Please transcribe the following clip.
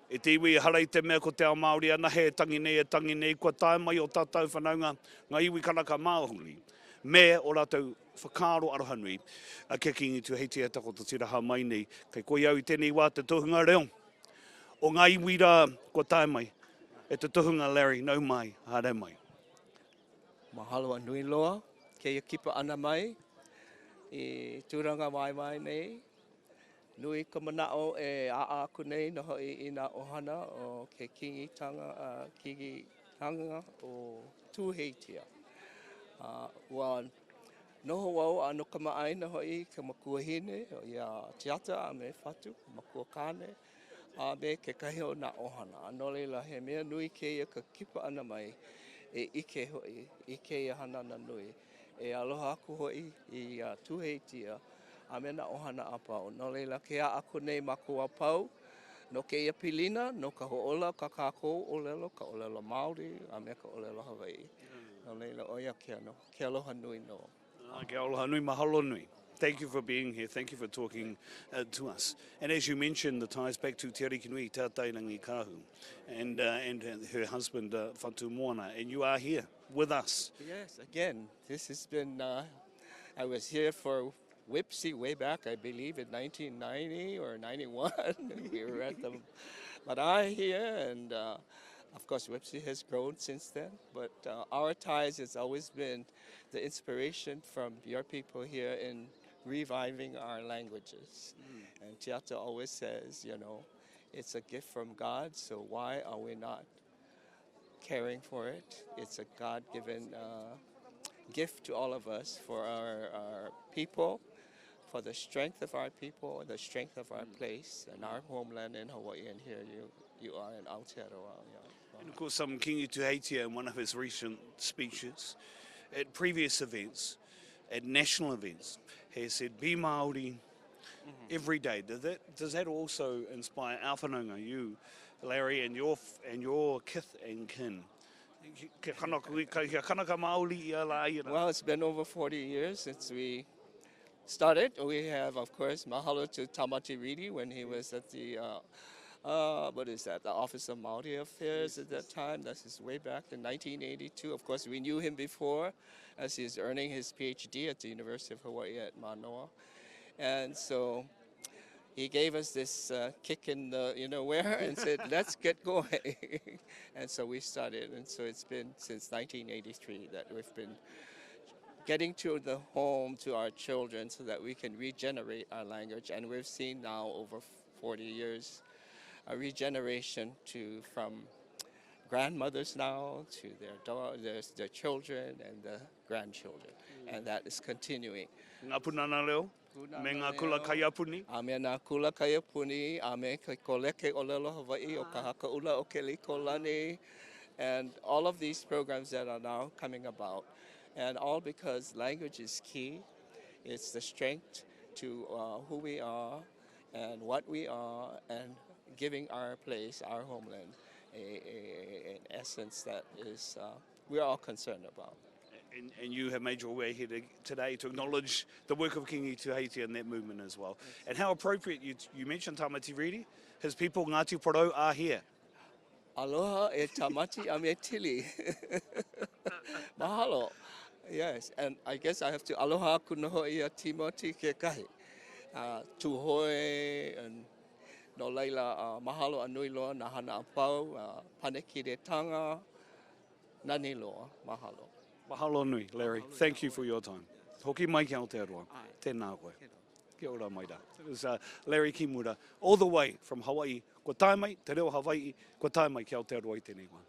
E te iwi harei te mea ko te ao Māori ana, he tangi nei, kua tae mai o tātou whanaunga, ngā iwi Kanaka Maoli. Me o rātou whakaaro arohanui, a kia Kiingi Tuheitia tako te tiraha mai nei, kei koe au I tēnei wā te tohunga reo. O ngā iwi rā, kua tae mai, e te tohunga Larry, nau mai, haere mai. Mahalo anui loa, kei kipa ana mai, I Tuurangawaewae nei. Nui ka manao e a aku nei no hoi I nā ohana o ke Kiingitanga o Tuheitia. Ua noho wau a no ka maai no hoi ka makuahine o ia tiata a me whatu, makua kāne, a me ke kahi o nā ohana. Anō leila he mea nui keia ka kipa ana mai e ike hoi, ike ia hanana nui. E aloha aku hoi I Tuheitia. A me na ohana a pau. No leila ke a aku nei makua pau, no ke ia pilina, no ka hoola, ka kākou olelo, ka olelo Māori, a me ka olelo Hawaii. No leila oia ke ano, ke aloha nui no. Ke aloha nui, mahalo nui. Thank you for being here. Thank you for talking to us. And as you mentioned, the ties back to Te Arikinui, Te Atairangikaahu, and her husband, Whatu Moana, and you are here with us. Yes, again, this has been, I was here for Whipsy way back, I believe, in 1990 or 91. We were at the Marae here, and of course, Whipsy has grown since then. But our ties has always been the inspiration from your people here in reviving our languages. And Tiata always says, you know, it's a gift from God, so why are we not caring for it? It's a God-given gift to all of us for our people, for the strength of our people, the strength of our place, and our homeland in Hawaii, and here you are in Aotearoa. And of course, Kiingi Tuheitia, in one of his recent speeches, at previous events, at national events, has said, be Māori every day. Does that also inspire our whanaunga, you, Larry, and your kith and kin? Kanaka Maoli. Well, it's been over 40 years since we started. We have, of course, mahalo to Tamati Ridi when he was at the, the Office of Māori Affairs at that time. This is way back in 1982. Of course, we knew him before as he's earning his PhD at the University of Hawaii at Manoa. And so he gave us this kick in the, where, and said, let's get going. And so we started. And so it's been since 1983 that we've been getting to the home to our children so that we can regenerate our language. And we've seen now over 40 years a regeneration from grandmothers now to their children and the grandchildren. And that is continuing. Ngā punana leo, me ngā kula kaiapuni. A me ngā kula kaiapuni, a me ka koleke o lelo Hawaii, o ka haka ula o ke likolani, and all of these programs that are now coming about. And all because language is key. It's the strength to who we are and what we are, and giving our place, our homeland, an essence that is we're all concerned about. And you have made your way here today to acknowledge the work of Kiingi Tuheitia and that movement as well. And how appropriate, you mentioned Tamati Ridi, his people, Ngāti Porou, are here. Aloha e Tamati a me tili. Mahalo. Yes, and I guess I have to aloha kunoho ia Timoti ke kahi. Tuhoi and no leila mahalo anui loa na hana apau, Kiingitanga, nani loa, mahalo. Mahalo nui, Larry. Thank you for your time. Hoki mai ki Aotearoa. Tēnā koe. Kia ora mai da. It was Larry Kimura, all the way from Hawaii. Ko tae mai, te reo Hawaii, ko tae mai ki Aotearoa I tēnei wā.